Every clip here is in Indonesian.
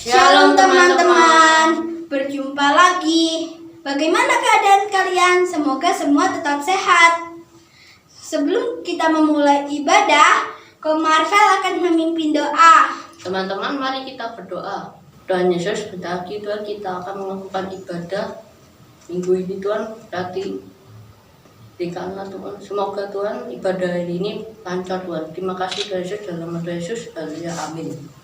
Shalom teman-teman, berjumpa lagi. Bagaimana keadaan kalian? Semoga semua tetap sehat. Sebelum kita memulai ibadah, Ko Marvel akan memimpin doa. Teman-teman, mari kita berdoa. Tuhan Yesus, bentar lagi Tuhan kita akan melakukan ibadah minggu ini. Tuhan berarti berikanlah Tuhan. Semoga Tuhan ibadah hari ini lancar Tuhan. Terima kasih Tuhan Yesus, dalam nama Tuhan Yesus. Haleluya, amin.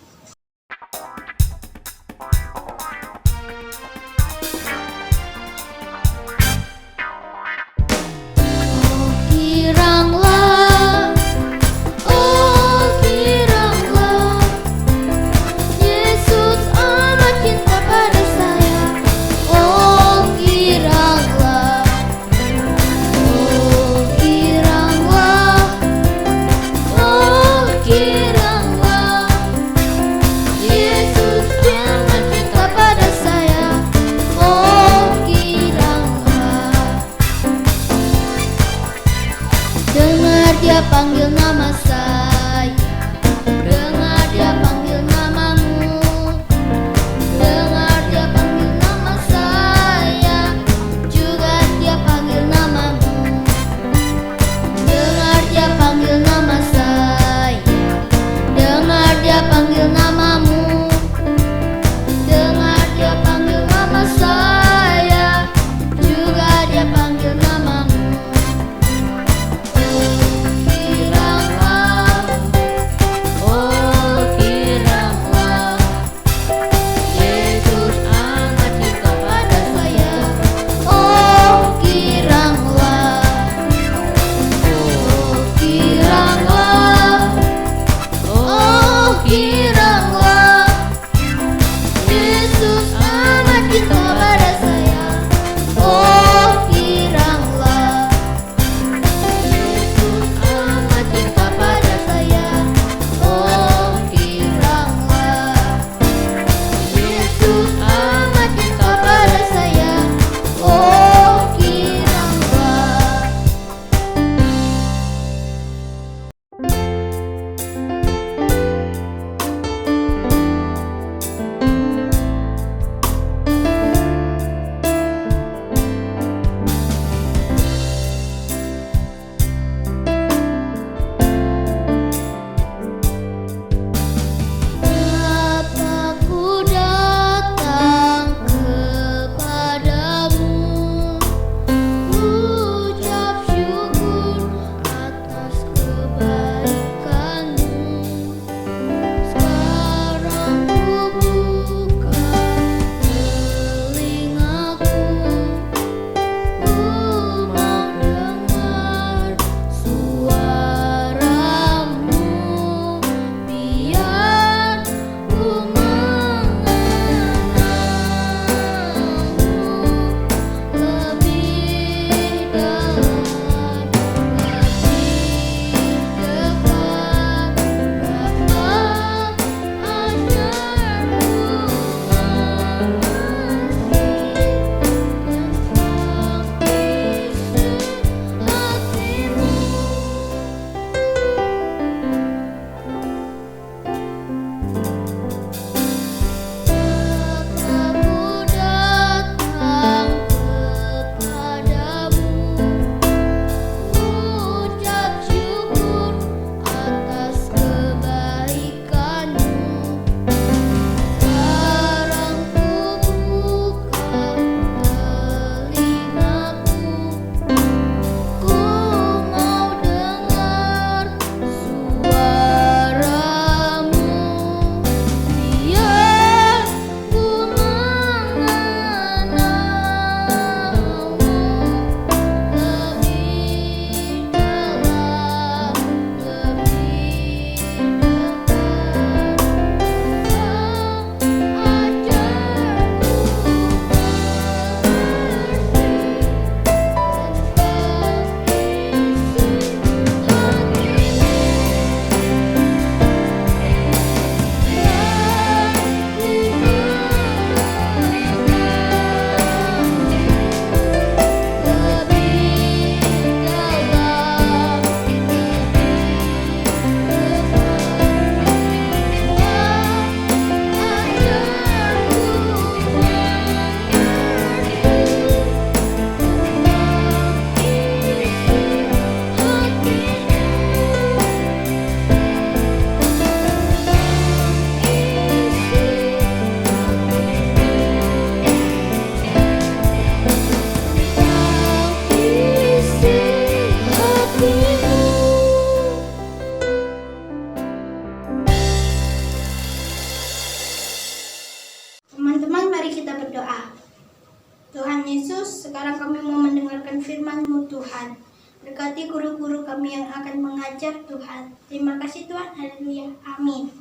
sekarang kami mau mendengarkan firman-Mu Tuhan. Berkati guru-guru kami yang akan mengajar Tuhan. Terima kasih Tuhan, haleluya, amin.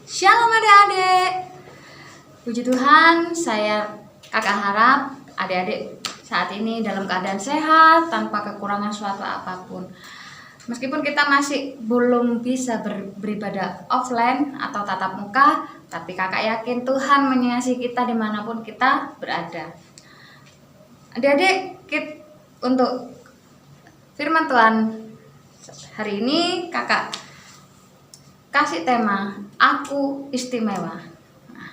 Shalom adik-adik. Puji Tuhan, saya kakak harap adik-adik saat ini dalam keadaan sehat, tanpa kekurangan suatu apapun. Meskipun kita masih belum bisa beribadah offline atau tatap muka, tapi kakak yakin Tuhan mengasihi kita dimanapun kita berada. Adik-adik, untuk firman Tuhan hari ini kakak kasih tema Aku Istimewa. Nah,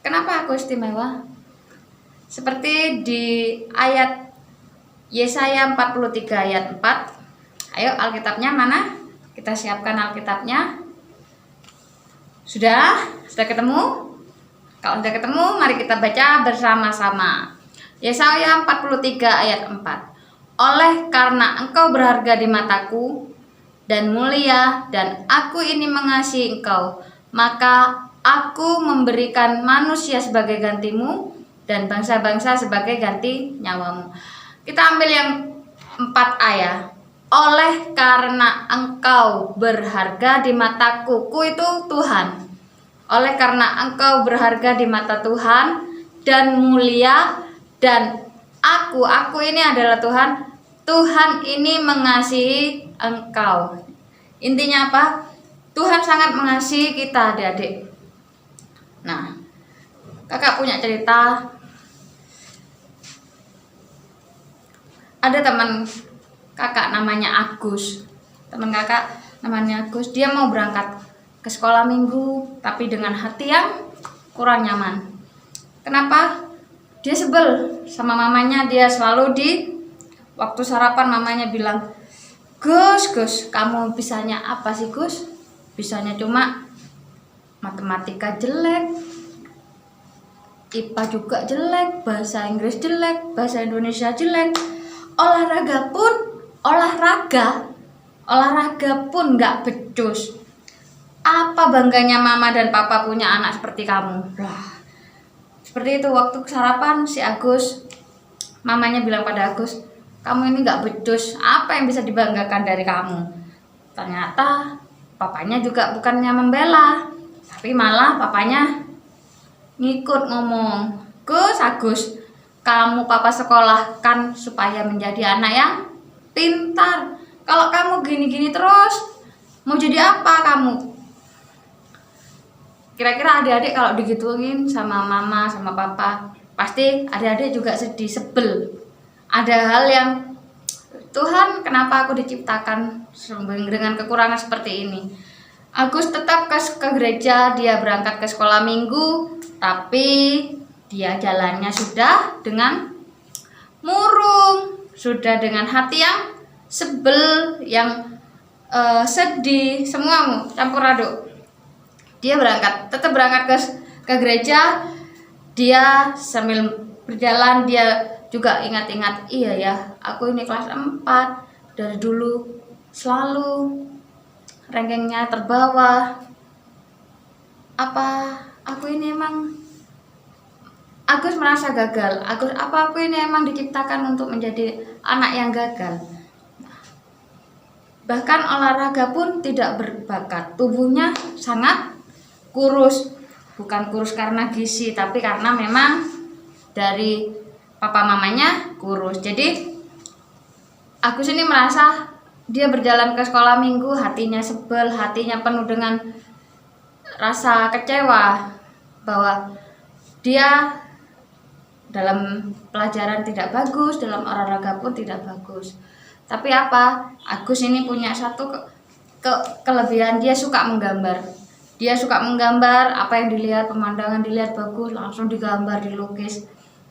kenapa aku istimewa? Seperti di ayat Yesaya 43 ayat 4. Ayo Alkitabnya mana? Kita siapkan Alkitabnya. Sudah ketemu? Kalau sudah ketemu, mari kita baca bersama-sama. Yesaya 43 ayat 4. Oleh karena engkau berharga di mataku dan mulia, dan aku ini mengasihi engkau, maka aku memberikan manusia sebagai gantimu dan bangsa-bangsa sebagai ganti nyawamu. Kita ambil yang 4 ayat. Oleh karena engkau berharga di mataku, ku itu Tuhan. Oleh karena engkau berharga di mata Tuhan dan mulia, dan aku ini adalah Tuhan. Tuhan ini mengasihi engkau. Intinya apa? Tuhan sangat mengasihi kita, adik-adik. Nah, kakak punya cerita. Ada teman kakak namanya Agus. Teman kakak namanya Agus. Dia mau berangkat ke sekolah minggu, tapi dengan hati yang kurang nyaman. Kenapa? Dia sebel sama mamanya. Dia selalu di waktu sarapan mamanya bilang, Gus, kamu bisanya apa sih Gus? Bisanya cuma matematika jelek, IPA juga jelek, bahasa Inggris jelek, bahasa Indonesia jelek, olahraga pun nggak becus. Apa bangganya mama dan papa punya anak seperti kamu? Lah, seperti itu waktu sarapan si Agus, mamanya bilang pada Agus, kamu ini nggak becus, apa yang bisa dibanggakan dari kamu? Ternyata papanya juga bukannya membela, tapi malah papanya ngikut ngomong, Agus, kamu papa sekolahkan supaya menjadi anak yang pintar. Kalau kamu gini-gini terus, mau jadi apa kamu? Kira-kira adik-adik kalau digituin sama mama, sama papa, pasti adik-adik juga sedih, sebel. Ada hal yang, Tuhan kenapa aku diciptakan dengan kekurangan seperti ini? Agus tetap ke gereja, dia berangkat ke sekolah minggu, tapi dia jalannya sudah dengan murung, sudah dengan hati yang sebel, yang sedih, semua campur aduk. Dia tetap berangkat ke gereja. Dia sambil berjalan dia juga ingat-ingat, iya ya, aku ini kelas 4 dari dulu selalu rankingnya terbawah. Apa aku ini emang, Agus merasa gagal. Apa aku ini emang diciptakan untuk menjadi anak yang gagal? Bahkan olahraga pun tidak berbakat. Tubuhnya sangat kurus. Bukan kurus karena gizi, tapi karena memang dari papa mamanya kurus. Jadi Agus ini merasa dia berjalan ke sekolah minggu, hatinya sebel, hatinya penuh dengan rasa kecewa bahwa dia dalam pelajaran tidak bagus, dalam olahraga pun tidak bagus. Tapi apa? Agus ini punya satu kelebihan, dia suka menggambar. Dia suka menggambar, apa yang dilihat, pemandangan dilihat bagus, langsung digambar, dilukis.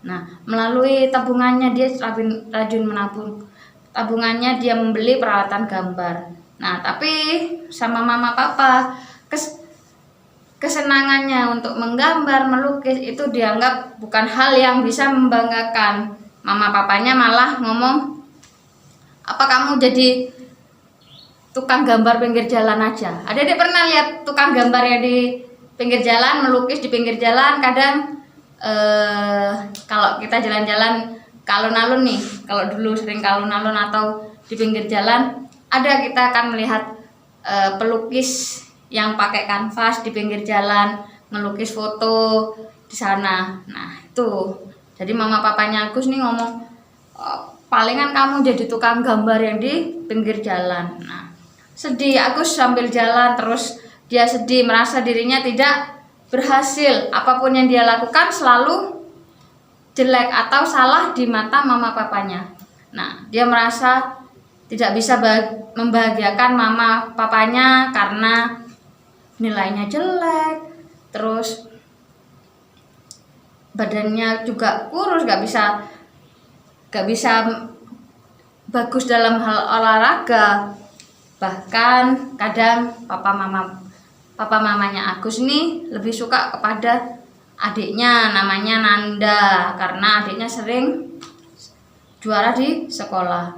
Nah, melalui tabungannya dia rajin menabung. Tabungannya dia membeli peralatan gambar. Nah, tapi sama mama papa, kesenangannya untuk menggambar, melukis itu dianggap bukan hal yang bisa membanggakan. Mama papanya malah ngomong, apa kamu jadi tukang gambar pinggir jalan aja? Adik-adik pernah lihat tukang gambar yang di pinggir jalan, melukis di pinggir jalan? Kadang kalau kita jalan-jalan ke alun-alun nih, kalau dulu sering ke alun-alun atau di pinggir jalan, ada kita akan melihat pelukis yang pakai kanvas di pinggir jalan, melukis foto di sana. Nah itu, jadi mama papanya Agus nih ngomong, palingan kamu jadi tukang gambar yang di pinggir jalan. Nah sedih Agus sambil jalan, terus dia sedih, merasa dirinya tidak berhasil, apapun yang dia lakukan selalu jelek atau salah di mata mama papanya. Nah dia merasa tidak bisa membahagiakan mama papanya karena nilainya jelek, terus badannya juga kurus, gak bisa bagus dalam hal olahraga. Bahkan kadang papa mamanya Agus nih lebih suka kepada adiknya, namanya Nanda, karena adiknya sering juara di sekolah.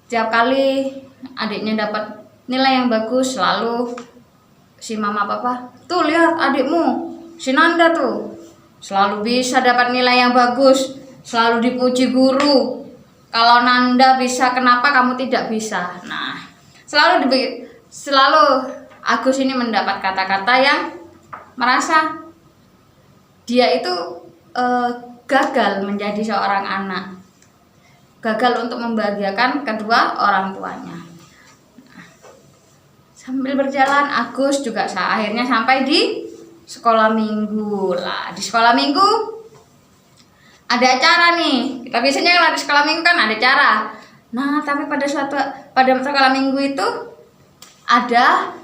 Tiap kali adiknya dapat nilai yang bagus, selalu si mama papa, tuh lihat adikmu si Nanda tuh selalu bisa dapat nilai yang bagus, selalu dipuji guru. Kalau Nanda bisa, kenapa kamu tidak bisa? Nah selalu Agus ini mendapat kata-kata yang merasa dia itu gagal menjadi seorang anak, gagal untuk membahagiakan kedua orang tuanya. Sambil berjalan Agus juga akhirnya sampai di sekolah minggu lah. Di sekolah minggu ada acara nih. Kita biasanya kalau di sekolah minggu kan ada acara. Nah tapi pada sekolah minggu itu ada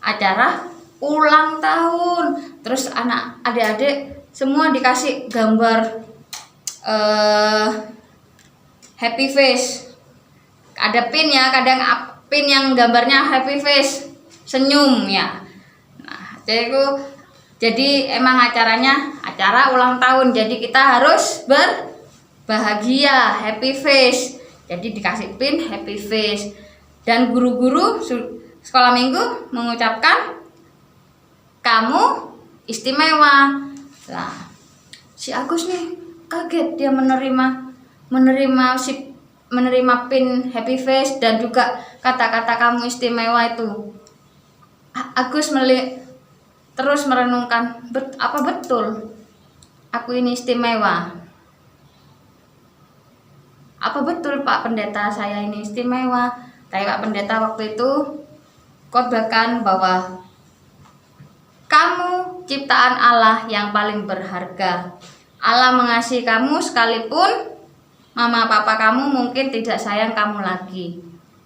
acara ulang tahun. Terus adik-adik semua dikasih gambar happy face. Ada pin ya, kadang pin yang gambarnya happy face, senyum ya. Nah jadi emang acara ulang tahun, jadi kita harus berbahagia, happy face. Jadi dikasih pin happy face. Dan guru-guru sekolah minggu mengucapkan kamu istimewa. Nah, si Agus nih kaget, dia menerima pin happy face dan juga kata-kata kamu istimewa itu. Agus terus merenungkan, apa betul aku ini istimewa? Apa betul Pak Pendeta saya ini istimewa? Tapi Pak Pendeta waktu itu khotbahkan bahwa kamu ciptaan Allah yang paling berharga. Allah mengasihi kamu sekalipun mama papa kamu mungkin tidak sayang kamu lagi.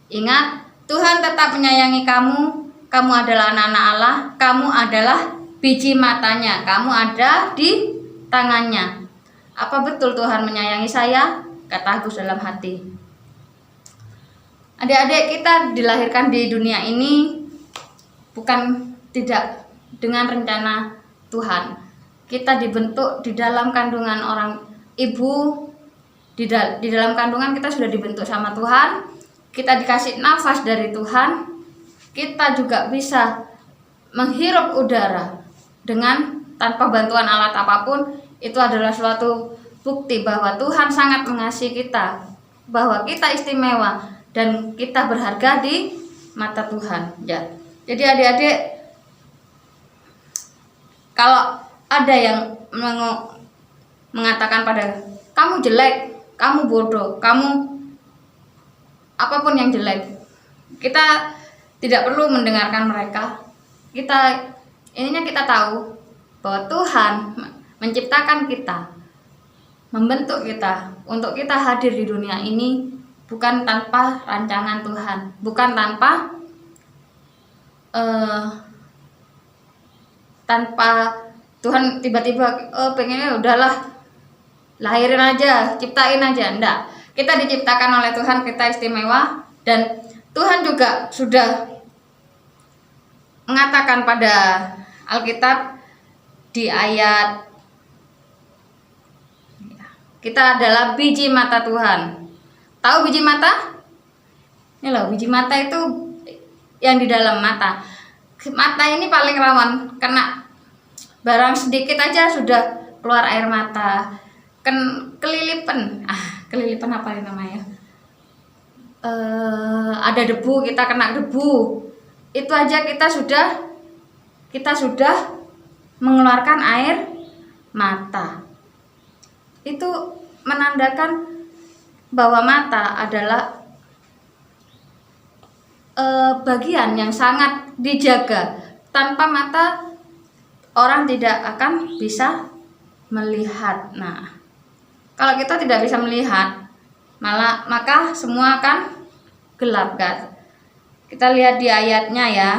Ingat, Tuhan tetap menyayangi kamu. Kamu adalah anak-anak Allah. Kamu adalah biji matanya. Kamu ada di tangannya. Apa betul Tuhan menyayangi saya? Kata Agus dalam hati. Adik-adik, kita dilahirkan di dunia ini bukan tidak dengan rencana Tuhan. Kita dibentuk di dalam kandungan orang ibu. Di dalam kandungan kita sudah dibentuk sama Tuhan. Kita dikasih nafas dari Tuhan. Kita juga bisa menghirup udara dengan tanpa bantuan alat apapun. Itu adalah suatu bukti bahwa Tuhan sangat mengasihi kita, bahwa kita istimewa dan kita berharga di mata Tuhan. Ya. Jadi adik-adik, kalau ada yang mengatakan pada kamu jelek, kamu bodoh, kamu apapun yang jelek, kita tidak perlu mendengarkan mereka. Kita tahu bahwa Tuhan menciptakan kita, membentuk kita untuk kita hadir di dunia ini bukan tanpa rancangan Tuhan, bukan tanpa Tuhan tiba-tiba pengennya udahlah lahirin aja, ciptain aja. Enggak, kita diciptakan oleh Tuhan, kita istimewa. Dan Tuhan juga sudah mengatakan pada Alkitab di ayat, kita adalah biji mata Tuhan. Tahu biji mata? Ini loh, biji mata itu yang di dalam mata. Mata ini paling rawan, kena barang sedikit aja sudah keluar air mata, kelilipan apa ini namanya, ada debu, kita kena debu, itu aja kita sudah mengeluarkan air mata. Itu menandakan bahwa mata adalah bagian yang sangat dijaga. Tanpa mata orang tidak akan bisa melihat. Nah, kalau kita tidak bisa melihat, maka semua akan gelap, guys. Kita lihat di ayatnya ya.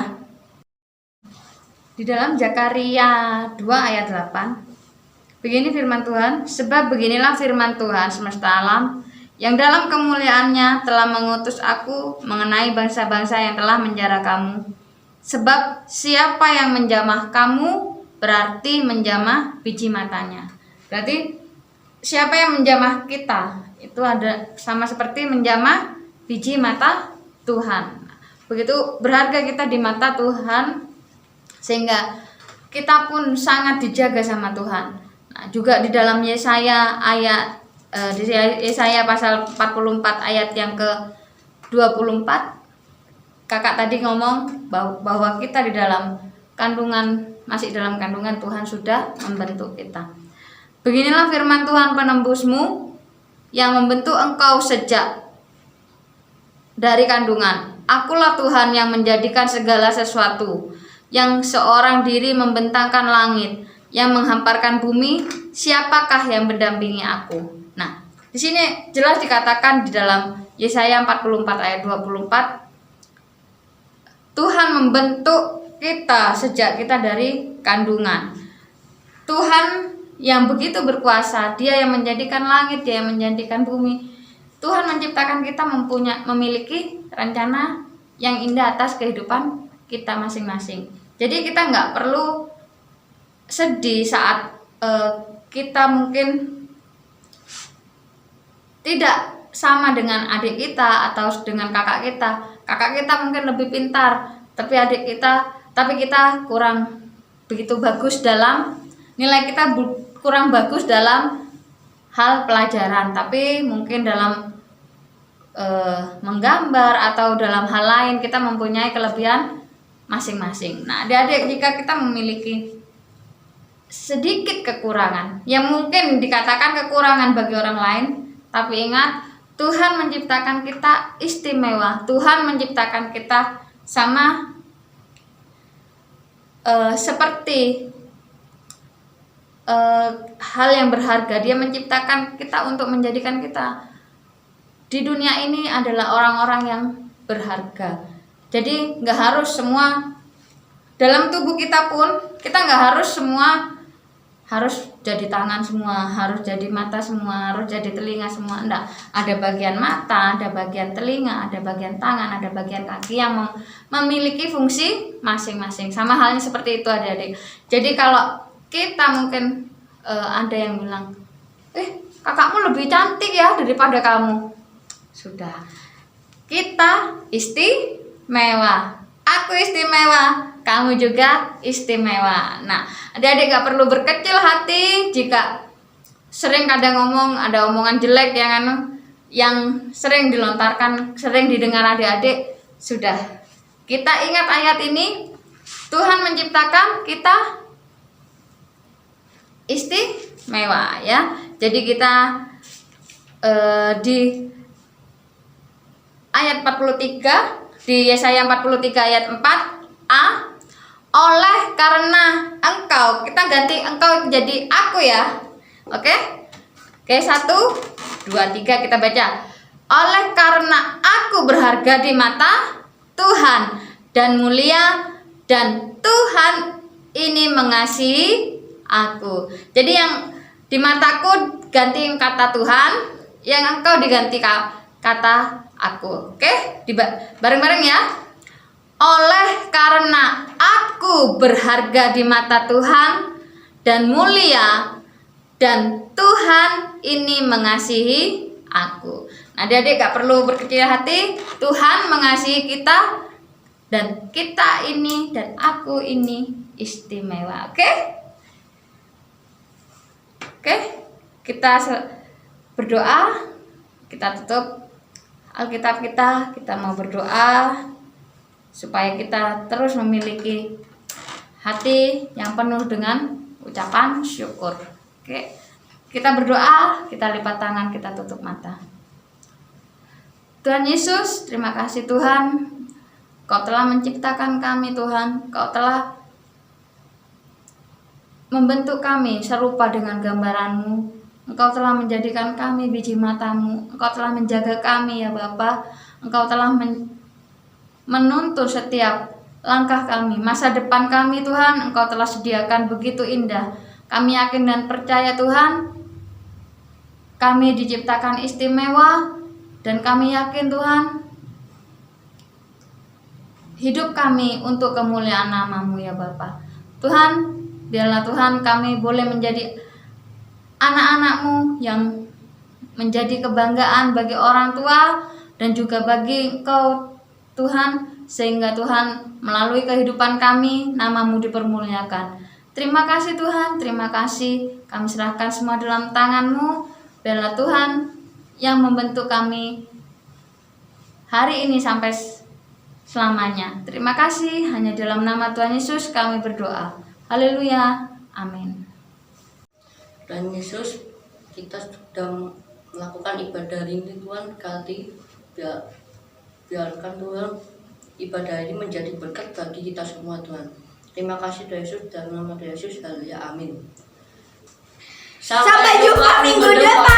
Di dalam Zakaria 2 ayat 8. Begini firman Tuhan, sebab beginilah firman Tuhan semesta alam, yang dalam kemuliaannya telah mengutus aku mengenai bangsa-bangsa yang telah menjara kamu. Sebab siapa yang menjamah kamu berarti menjamah biji matanya. Berarti siapa yang menjamah kita itu ada sama seperti menjamah biji mata Tuhan. Begitu berharga kita di mata Tuhan, sehingga kita pun sangat dijaga sama Tuhan. Nah, juga di dalam Yesaya di Yesaya pasal 44 ayat yang ke-24, kakak tadi ngomong bahwa kita di dalam kandungan, masih dalam kandungan Tuhan sudah membentuk kita. Beginilah firman Tuhan penembusmu yang membentuk engkau sejak dari kandungan. Akulah Tuhan yang menjadikan segala sesuatu, yang seorang diri membentangkan langit, yang menghamparkan bumi. Siapakah yang mendampingi aku? Nah, di sini jelas dikatakan di dalam Yesaya 44 ayat 24, Tuhan membentuk kita sejak kita dari kandungan. Tuhan yang begitu berkuasa, Dia yang menjadikan langit, Dia yang menjadikan bumi. Tuhan menciptakan kita memiliki rencana yang indah atas kehidupan kita masing-masing. Jadi kita nggak perlu sedih saat kita mungkin tidak sama dengan adik kita atau dengan kakak kita. Kakak kita mungkin lebih pintar, tapi kita kurang begitu bagus dalam nilai, kita kurang bagus dalam hal pelajaran, tapi mungkin dalam menggambar atau dalam hal lain kita mempunyai kelebihan masing-masing. Nah, adik-adik, jika kita memiliki sedikit kekurangan yang mungkin dikatakan kekurangan bagi orang lain, tapi ingat, Tuhan menciptakan kita istimewa. Tuhan menciptakan kita sama seperti hal yang berharga. Dia menciptakan kita untuk menjadikan kita di dunia ini adalah orang-orang yang berharga. Jadi nggak harus semua dalam tubuh kita pun, kita nggak harus semua harus jadi tangan semua, harus jadi mata semua, harus jadi telinga semua. Enggak, ada bagian mata, ada bagian telinga, ada bagian tangan, ada bagian kaki yang memiliki fungsi masing-masing. Sama halnya seperti itu adik-adik. Jadi kalau kita mungkin ada yang bilang, kakakmu lebih cantik ya daripada kamu. Sudah, kita istimewa. Aku istimewa, kamu juga istimewa. Nah, adik-adik gak perlu berkecil hati jika sering kadang ada omongan jelek yang sering dilontarkan, sering didengar adik-adik. Sudah, kita ingat ayat ini, Tuhan menciptakan kita istimewa ya. Jadi kita di ayat 43, di Yesaya 43 ayat 4a, oleh karena engkau, kita ganti engkau jadi aku ya. Oke, 1, 2, 3 kita baca. Oleh karena aku berharga di mata Tuhan dan mulia, dan Tuhan ini mengasihi aku. Jadi yang di mataku ganti kata Tuhan, yang engkau diganti kata aku. Oke, bareng-bareng ya. Oleh karena aku berharga di mata Tuhan dan mulia, dan Tuhan ini mengasihi aku. Nah, adik-adik gak perlu berkecil hati. Tuhan mengasihi kita, dan kita ini dan aku ini istimewa. Oke? Oke, kita berdoa, kita tutup Alkitab kita mau berdoa supaya kita terus memiliki hati yang penuh dengan ucapan syukur. Oke, kita berdoa, kita lipat tangan, kita tutup mata. Tuhan Yesus, terima kasih Tuhan, Kau telah menciptakan kami Tuhan, Kau telah membentuk kami serupa dengan gambaran-Mu. Engkau telah menjadikan kami biji mata-Mu. Engkau telah menjaga kami ya Bapa. Engkau telah menuntun setiap langkah kami. Masa depan kami Tuhan, Engkau telah sediakan begitu indah. Kami yakin dan percaya Tuhan, kami diciptakan istimewa. Dan kami yakin Tuhan, hidup kami untuk kemuliaan nama-Mu ya Bapa. Tuhan, biarlah Tuhan kami boleh menjadi anak-anak-Mu yang menjadi kebanggaan bagi orang tua dan juga bagi Engkau Tuhan, sehingga Tuhan melalui kehidupan kami nama-Mu dipermuliakan. Terima kasih Tuhan, terima kasih. Kami serahkan semua dalam tangan-Mu. Biarlah Tuhan yang membentuk kami hari ini sampai selamanya. Terima kasih, hanya dalam nama Tuhan Yesus kami berdoa. Haleluya, amin. Tuhan Yesus, kita sudah melakukan ibadah ini Tuhan, biarkan Tuhan ibadah ini menjadi berkat bagi kita semua Tuhan. Terima kasih Tuhan Yesus, dalam nama Tuhan Yesus, haleluya, amin. Sampai jumpa minggu depan.